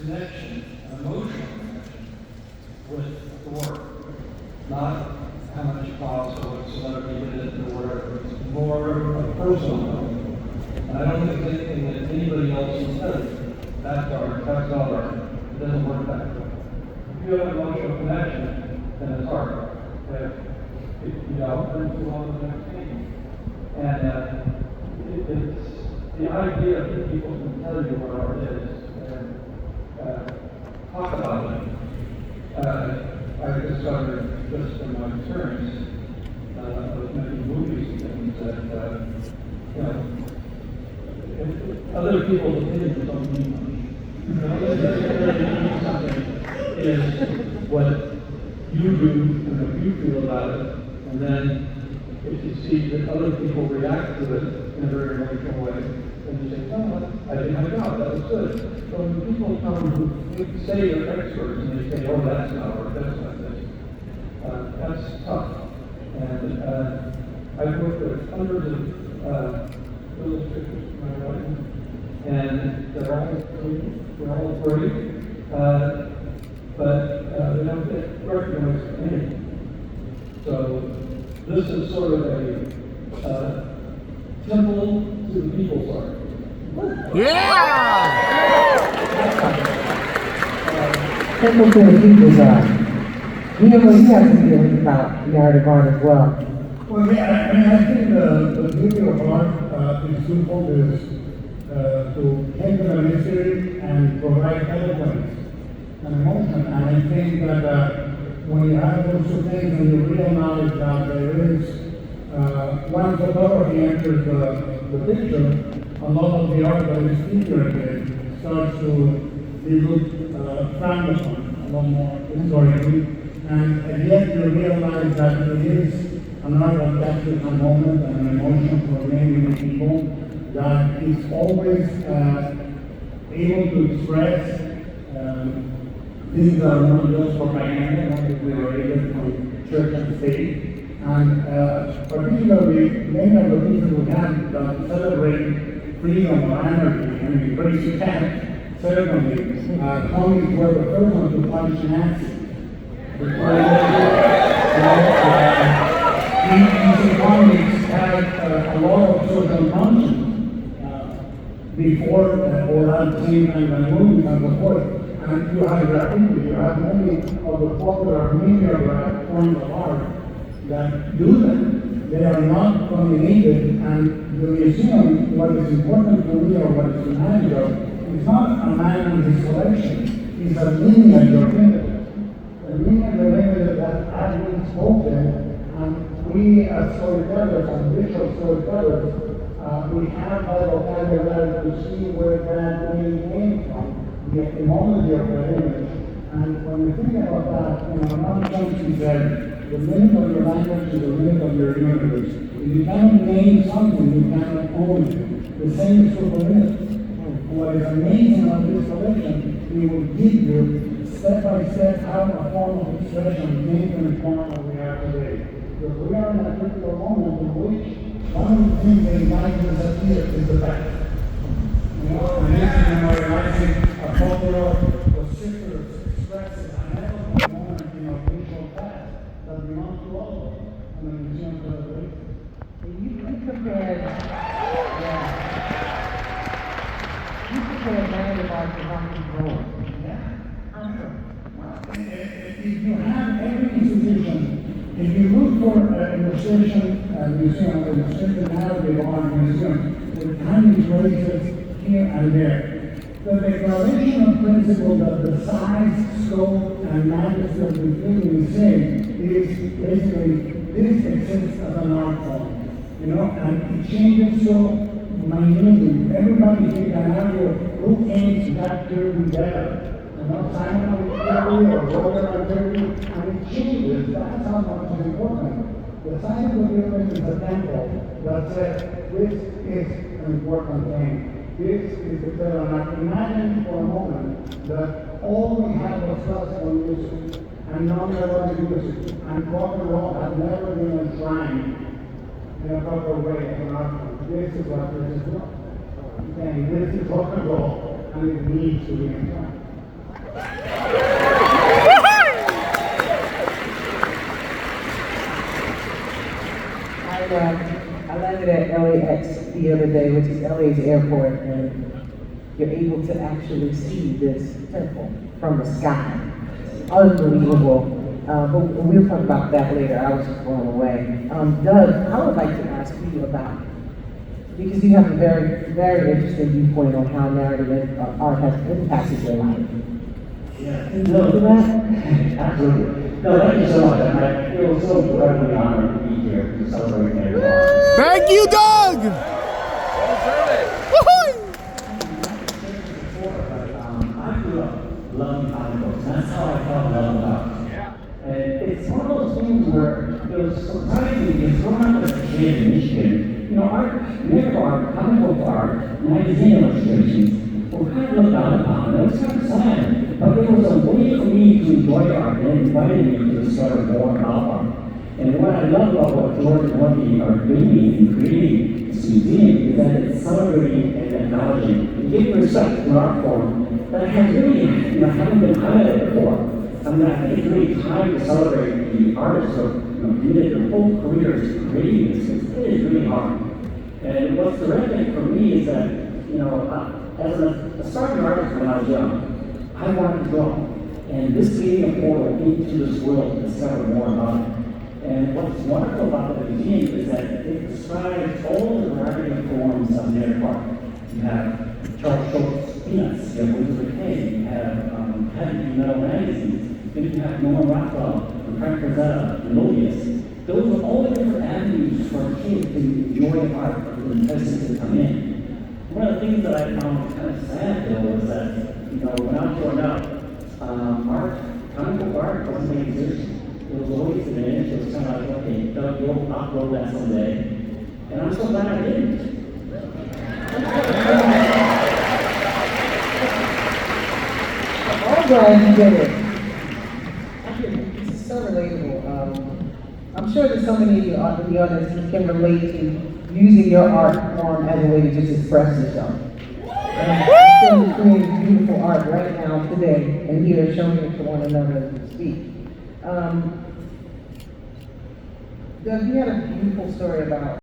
connection, an emotional connection with the work. Not how much it costs or what celebrity did it or whatever. It's more a personal level. And I don't think there's anything that anybody else has said. That's art, that's not art. It doesn't work that way. If you have an emotional connection, then it's art. If you don't, then it's along with the next thing. And it's the idea that people can tell you what art is and talk about it. I discovered just from my experience of making movies and that, other people's opinions don't mean much. Something is what you do and what you feel about it, and then if you see that other people react to it in a very emotional way, then you say, oh, I did my job, that was good. So when people come who say they're experts and they say, oh, that's not art, that's not this, that's tough. And I've worked with hundreds of illustrators in my life, and they're all great, but they don't get recognized for anything. So this is sort of a temple to the people's art. Yeah! Temple to the people's art. What you have to feel about the art of art as well. Well, yeah, I think the beauty of art is twofold: is to handle a mystery and provide eloquence and emotion. And I think that when you have those two things and you realize that there is, once photography enters the picture, a lot of the art that is figurative starts to be looked frowned upon a lot more historically. And yet you realize that it is an art that captures a moment and an emotion for many, many people that is always able to express things that are not just propaganda, not just liberated from church and state. And particularly, many of the things we have that celebrate freedom or anarchy, I mean, Crazy Cat, certainly, comics were the first ones to punish Nazis. These economics had a lot of social conscience before or at the same time as movies and so forth. And you have graffiti, you have many of the popular media forms of art that do that. They are not dominated, and the museum, what is important to me or what is reminded of, is not a man and his collection, it's a lineage of images. The lineage of images that have been spoken, and we as storytellers and visual storytellers, we have that vocabulary to see where that really came from, the etymology of the image. And when we think about that, Mark Chomsky said, the limit of your language is the limit of your universe. If you cannot name something, you cannot own it. The same is for politics. What is amazing about this collection, we will give you step by step how a form of expression came to the form that we have today. Because we are in a critical moment in which one of the things that invites us up here is the past. And this is memorializing a cultural, vociferous, expressive, and eloquent moment in our visual past that belongs to all of us and the museum celebrates. You compared Land of Art to rock and roll. If you have every institution, if you look for an illustration museum, an illustration narrative art museum, with tiny places here and there, the declaration of principle that the size, scope, and majesty of the thing is same is basically this exists as an art form, and it changes so minutely. Everybody here can argue who aims that theory better. Simon theory or Roger theory, and it changes. That's how much is important. The scientific theory is a temple that says this is an important thing. This is the clear. And imagine for a moment that all we have was classical music and non-melodic music, and rock and roll had never been enshrined in a proper way as an art form. This is what this is doing. This is rock and roll, and it needs to be enshrined. I landed at LAX the other day, which is LA's airport, and you're able to actually see this temple from the sky. Unbelievable. But we'll talk about that later. I was just blown away. Doug, I would like to ask you about, because you have a very, very interesting viewpoint on how narrative art has impacted your life. Yeah. No, that? Absolutely. No, thank you so much. I feel so incredibly honored to be here to celebrate Narrative Art. Thank you, Doug! Woohoo! I grew up loving comic books. That's how I fell in love with art. And it's one of those things where it was surprising because growing up as a kid in Michigan, you know, art, narrative art, comic book art, magazine illustrations were kind of looked down upon. It was kind of sad. But there was a way for me to enjoy art and invited me to discover more about art. And what I love about what George and Wendy are doing in creating this museum is that it's celebrating and acknowledging and giving respect to an art form that has really, haven't been highlighted before. I mean, I think it's really time to celebrate the artists who have committed their whole careers to creating this. It is really hard. And what's terrific for me is that, as an aspiring artist when I was young, I wanted to draw. And this gave me a portal into this world to discover more about it. And what's wonderful about the museum is that it describes all the variety of forms of narrative art. You have Charles Schultz's Peanuts, you have Elizabeth Hay, you have heavy metal magazines, then you have Norman Rockwell, and Frank Frazetta, and Mobius. Those are all the different avenues for a kid to enjoy art and places to come in. One of the things that I found kind of sad though was that, when I was growing up, comic book art wasn't being exist. It was always diminished. It was kind of like, okay, Doug, you'll upload that someday. And I'm so glad I didn't. I'm glad you did it. This is so relatable. I'm sure that so many of the audience can relate to using your art form as a way to just express yourself. You're creating beautiful art right now, today, and here showing it to one another as we speak. Doug, you had a beautiful story about